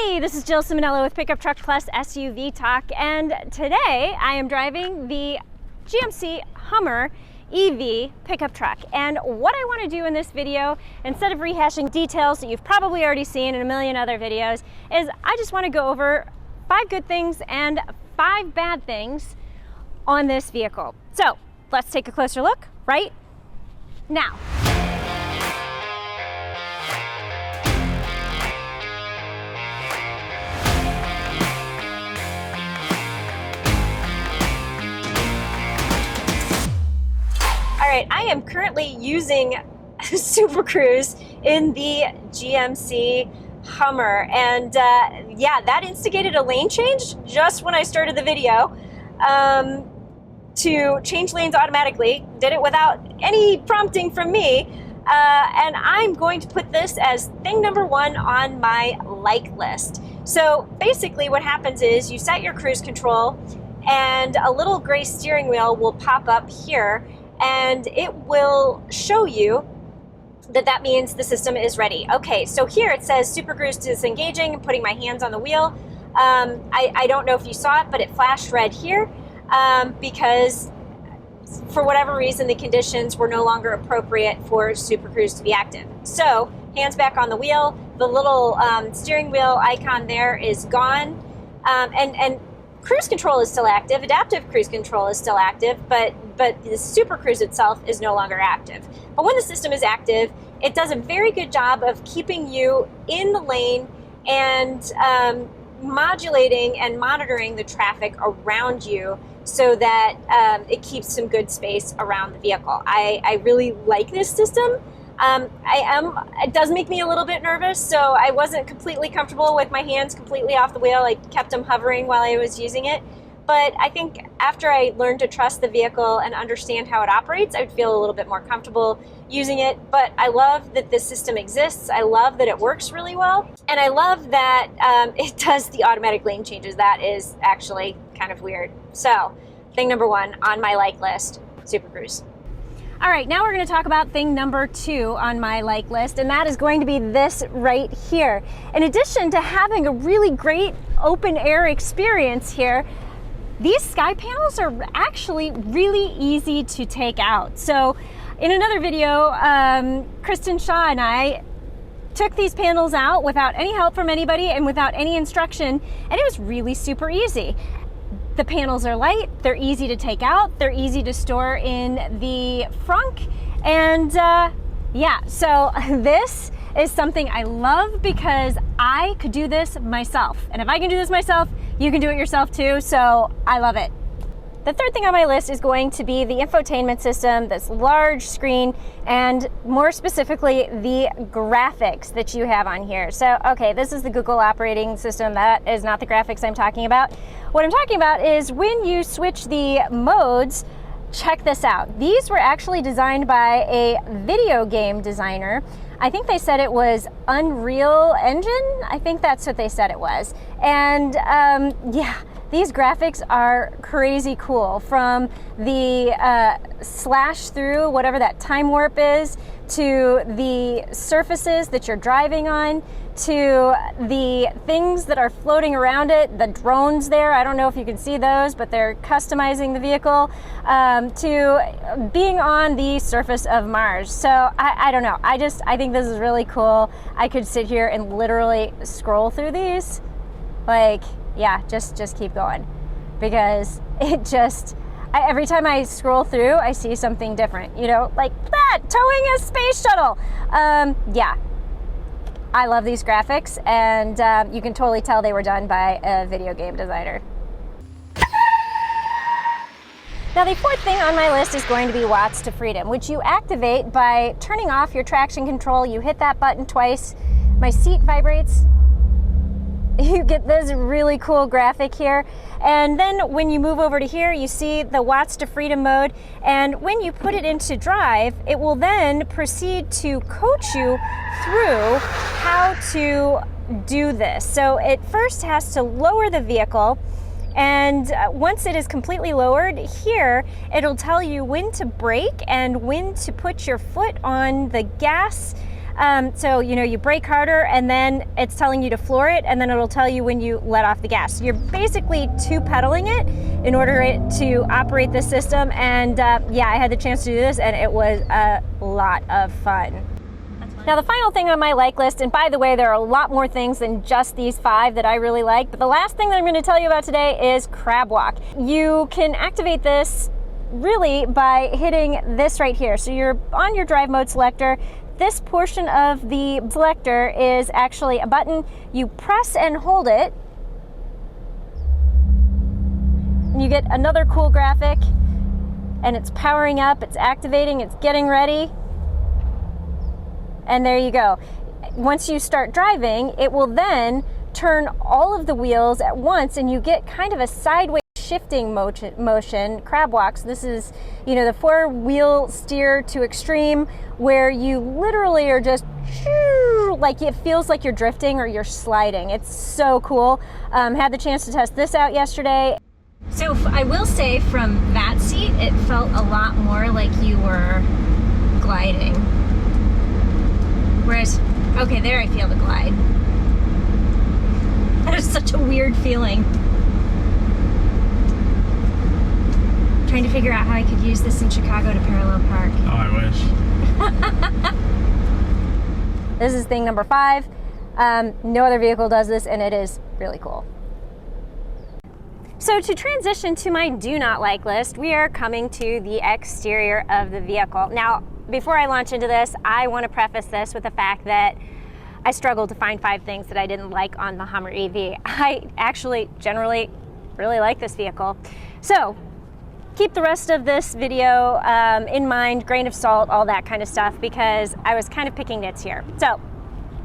Hey, this is Jill Simonello with Pickup Truck Plus SUV Talk, and today I am driving the GMC Hummer EV pickup truck. And what I want to do in this video, instead of rehashing details that you've probably already seen in a million other videos, is I just want to go over 5 good things and 5 bad things on this vehicle. So let's take a closer look right now. All right, I am currently using Supercruise in the GMC Hummer, and yeah, that instigated a lane change just when I started the video to change lanes automatically. Did it without any prompting from me, and I'm going to put this as thing number 1 on my like list. So basically what happens is you set your cruise control and a little gray steering wheel will pop up here, and it will show you that that means the system is ready. Okay, so here it says Supercruise disengaging and putting my hands on the wheel. I don't know if you saw it, but it flashed red here because for whatever reason the conditions were no longer appropriate for Supercruise to be active. So hands back on the wheel, the little steering wheel icon there is gone, and cruise control is still active, adaptive cruise control is still active, but the Supercruise itself is no longer active. But when the system is active, it does a very good job of keeping you in the lane and modulating and monitoring the traffic around you so that it keeps some good space around the vehicle. I really like this system. It does make me a little bit nervous, so I wasn't completely comfortable with my hands completely off the wheel. I kept them hovering while I was using it. But I think after I learned to trust the vehicle and understand how it operates, I would feel a little bit more comfortable using it. But I love that this system exists. I love that it works really well. And I love that it does the automatic lane changes. That is actually kind of weird. So thing number 1 on my like list, Supercruise. All right, now we're going to talk about thing number 2 on my like list, and that is going to be this right here. In addition to having a really great open air experience here, these sky panels are actually really easy to take out. So in another video, Kristen Shaw and I took these panels out without any help from anybody and without any instruction, and it was really super easy. The panels are light, they're easy to take out, they're easy to store in the frunk, and yeah, so this is something I love because I could do this myself. And if I can do this myself, you can do it yourself too, so I love it. The third thing on my list is going to be the infotainment system, this large screen, and more specifically, the graphics that you have on here. So, okay, this is the Google operating system. That is not the graphics I'm talking about. What I'm talking about is when you switch the modes, check this out. These were actually designed by a video game designer. I think they said it was Unreal Engine. I think that's what they said it was. And yeah, these graphics are crazy cool, from the slash through, whatever that time warp is, to the surfaces that you're driving on, to the things that are floating around it, the drones there. I don't know if you can see those, but they're customizing the vehicle, to being on the surface of Mars. So I don't know. I think this is really cool. I could sit here and literally scroll through these. Like, yeah, just keep going, because it just, every time I scroll through, I see something different, you know, like that, towing a space shuttle. Yeah, I love these graphics, and you can totally tell they were done by a video game designer. Now, the 4th thing on my list is going to be Watts to Freedom, which you activate by turning off your traction control. You hit that button twice, my seat vibrates, you get this really cool graphic here, and then when you move over to here, you see the Watts to Freedom mode, and when you put it into drive, it will then proceed to coach you through how to do this. So it first has to lower the vehicle, and once it is completely lowered, here it'll tell you when to brake and when to put your foot on the gas So, you know, you brake harder and then it's telling you to floor it, and then it'll tell you when you let off the gas. You're basically two-pedaling it in order to operate this system. And yeah, I had the chance to do this and it was a lot of fun. Now, the final thing on my like list, and by the way, there are a lot more things than just these 5 that I really like, but the last thing that I'm going to tell you about today is CrabWalk. You can activate this really by hitting this right here. So you're on your drive mode selector. This portion of the selector is actually a button. You press and hold it, and you get another cool graphic, and it's powering up, it's activating, it's getting ready. And there you go. Once you start driving, it will then turn all of the wheels at once, and you get kind of a sideways shifting motion, CrabWalk. So this is, you know, the 4-wheel steer to extreme, where you literally are just like, it feels like you're drifting or you're sliding. It's so cool. Had the chance to test this out yesterday. So I will say, from that seat, it felt a lot more like you were gliding. Whereas, okay, there I feel the glide. That is such a weird feeling. I'm trying to figure out how I could use this in Chicago to parallel park. Oh, I wish. This is thing number 5. No other vehicle does this, and it is really cool. So to transition to my do not like list, we are coming to the exterior of the vehicle. Now, before I launch into this, I want to preface this with the fact that I struggled to find 5 things that I didn't like on the Hummer EV. I actually generally really like this vehicle. So keep the rest of this video in mind, grain of salt, all that kind of stuff, because I was kind of picking nits here. So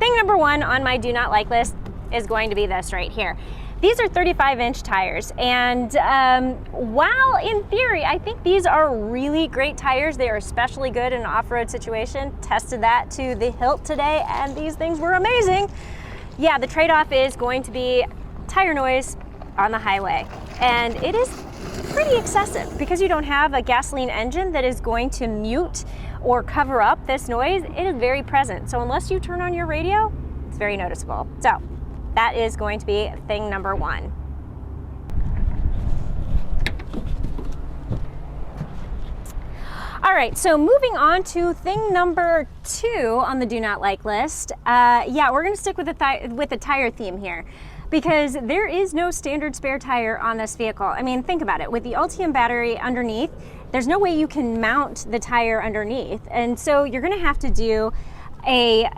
thing number 1 on my do not like list is going to be this right here. These are 35-inch tires, and while in theory I think these are really great tires, they are especially good in an off-road situation. Tested that to the hilt today, and these things were amazing. Yeah, the trade-off is going to be tire noise on the highway, and it is pretty excessive because you don't have a gasoline engine that is going to mute or cover up this noise. It is very present, so unless you turn on your radio, it's very noticeable. So that is going to be thing number 1. All right, so moving on to thing number 2 on the do not like list. Yeah, we're gonna stick with the tire theme here, because there is no standard spare tire on this vehicle. I mean, think about it. With the Ultium battery underneath, there's no way you can mount the tire underneath. And so you're gonna have to do a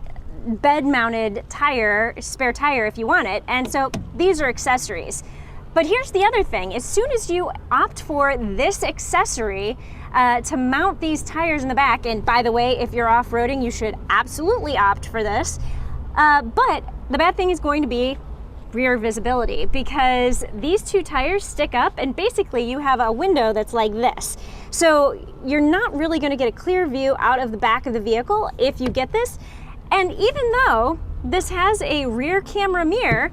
bed-mounted tire, spare tire if you want it, and so these are accessories. But here's the other thing: as soon as you opt for this accessory to mount these tires in the back, and by the way, if you're off-roading, you should absolutely opt for this, but the bad thing is going to be rear visibility, because these 2 tires stick up, and basically you have a window that's like this. So you're not really going to get a clear view out of the back of the vehicle if you get this. And even though this has a rear camera mirror,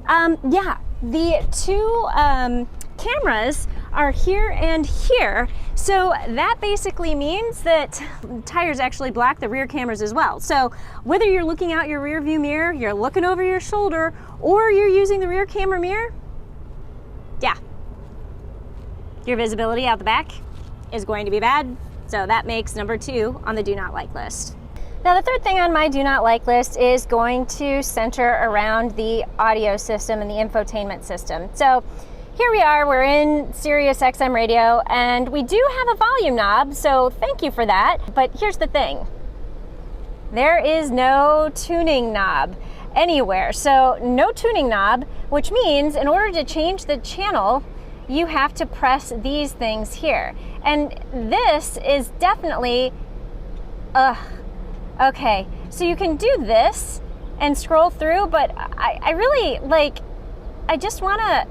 yeah, the 2 cameras are here and here. So that basically means that tires actually block the rear cameras as well. So whether you're looking out your rear view mirror, you're looking over your shoulder, or you're using the rear camera mirror, yeah, your visibility out the back is going to be bad. So that makes number 2 on the do not like list. Now, the third thing on my do not like list is going to center around the audio system and the infotainment system. So here we are, we're in Sirius XM radio, and we do have a volume knob, so thank you for that. But here's the thing: there is no tuning knob anywhere. So no tuning knob, which means in order to change the channel, you have to press these things here. And this is definitely, okay, so you can do this and scroll through, but I really, like, I just wanna,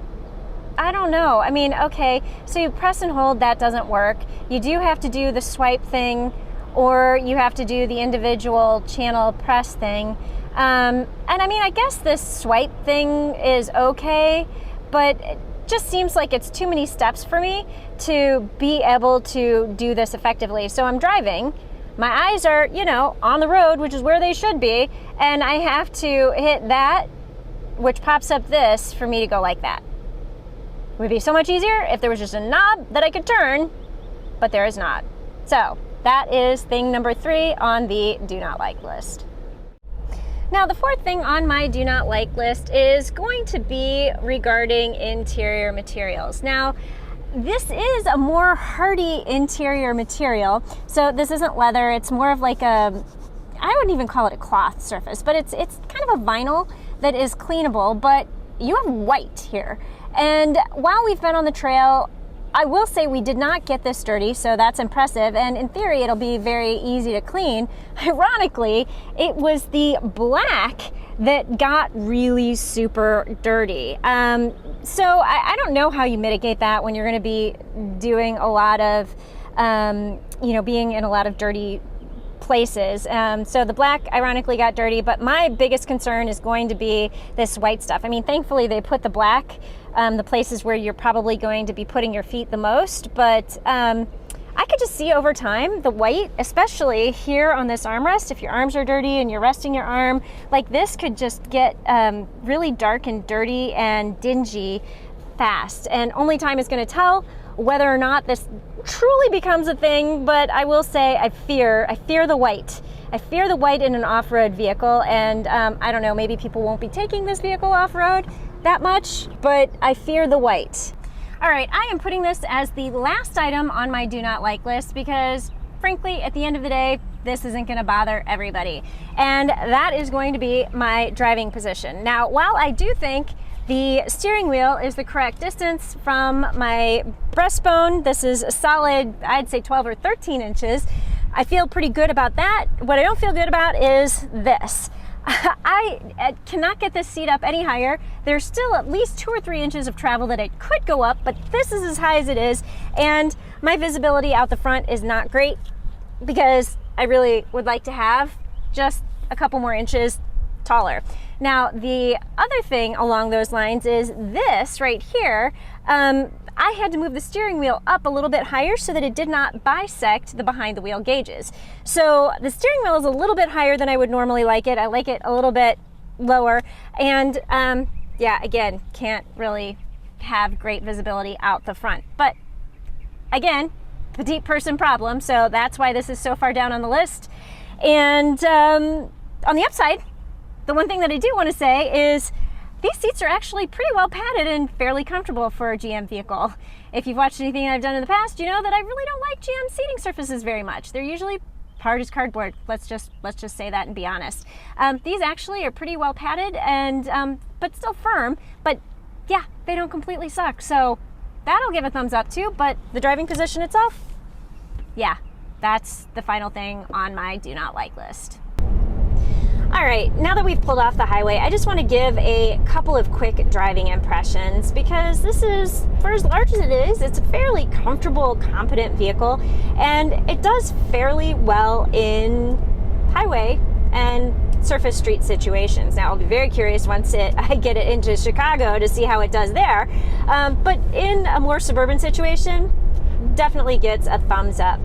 I don't know. I mean, okay, so you press and hold, that doesn't work. You do have to do the swipe thing, or you have to do the individual channel press thing. And I mean, I guess this swipe thing is okay, but it just seems like it's too many steps for me to be able to do this effectively. So I'm driving, my eyes are, you know, on the road, which is where they should be, and I have to hit that, which pops up this for me to go like that. It would be so much easier if there was just a knob that I could turn, but there is not. So that is thing number 3 on the do not like list. Now, the 4th thing on my do not like list is going to be regarding interior materials. Now, this is a more hardy interior material. So this isn't leather, it's more of like a, I wouldn't even call it a cloth surface, but it's kind of a vinyl that is cleanable, but you have white here. And while we've been on the trail, I will say we did not get this dirty, so that's impressive, and in theory it'll be very easy to clean. Ironically, it was the black that got really super dirty. So I don't know how you mitigate that when you're going to be doing a lot of, being in a lot of dirty places. So the black ironically got dirty, but my biggest concern is going to be this white stuff. I mean, thankfully they put the black, the places where you're probably going to be putting your feet the most, but I could just see over time the white, especially here on this armrest, if your arms are dirty and you're resting your arm, like this could just get really dark and dirty and dingy fast. And only time is going to tell whether or not this truly becomes a thing, but I will say I fear the white. I fear the white in an off-road vehicle, and I don't know, maybe people won't be taking this vehicle off-road that much, but I fear the white. All right, I am putting this as the last item on my do not like list because, frankly, at the end of the day, this isn't going to bother everybody, and that is going to be my driving position. Now, while I do think the steering wheel is the correct distance from my breastbone, this is a solid, I'd say 12 or 13 inches, I feel pretty good about that. What I don't feel good about is this. I cannot get this seat up any higher. There's still at least 2 or 3 inches of travel that it could go up, but this is as high as it is, and my visibility out the front is not great because I really would like to have just a couple more inches taller. Now, the other thing along those lines is this right here. I had to move the steering wheel up a little bit higher so that it did not bisect the behind the wheel gauges. So the steering wheel is a little bit higher than I would normally like it. I like it a little bit lower. And yeah, again, can't really have great visibility out the front. But again, petite person problem. So that's why this is so far down on the list. And on the upside, the one thing that I do want to say is these seats are actually pretty well padded and fairly comfortable for a GM vehicle. If you've watched anything I've done in the past, you know that I really don't like GM seating surfaces very much. They're usually hard as cardboard. Let's just say that and be honest. These actually are pretty well padded and but still firm. But yeah, they don't completely suck. So that'll give a thumbs up too. But the driving position itself, yeah, that's the final thing on my do not like list. All right, now that we've pulled off the highway, I just want to give a couple of quick driving impressions because this is, for as large as it is, it's a fairly comfortable, competent vehicle, and it does fairly well in highway and surface street situations. Now, I'll be very curious once I get it into Chicago to see how it does there, but in a more suburban situation, definitely gets a thumbs up.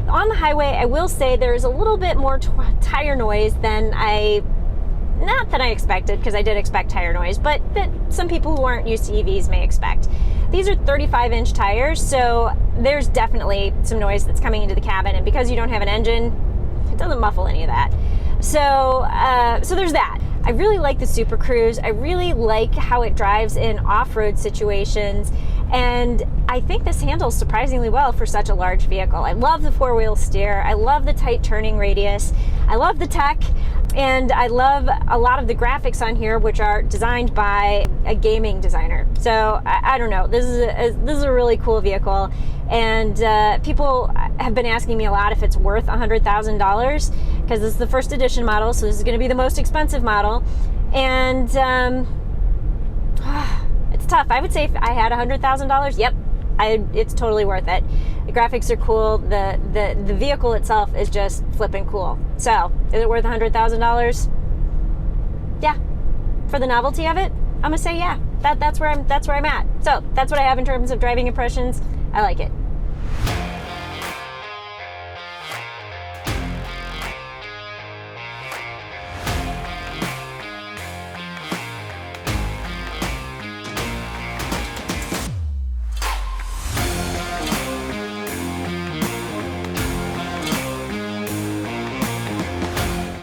On the highway, I will say there's a little bit more tire noise than not that I expected, because I did expect tire noise, but that some people who aren't used to EVs may expect. These are 35-inch tires, so there's definitely some noise that's coming into the cabin, and because you don't have an engine, it doesn't muffle any of that. So there's that. I really like the Supercruise. I really like how it drives in off-road situations, and I think this handles surprisingly well for such a large vehicle. I love the four-wheel steer. I love the tight turning radius. I love the tech, and I love a lot of the graphics on here, which are designed by a gaming designer. So I don't know. This is a really cool vehicle, and people have been asking me a lot if it's worth $100,000 because this is the first edition model, so this is going to be the most expensive model, and it's tough. I would say if I had $100,000, yep, it's totally worth it. The graphics are cool. The vehicle itself is just flipping cool. So, is it worth $100,000? Yeah. For the novelty of it, I'm gonna say yeah. That's where I'm at. So that's what I have in terms of driving impressions. I like it.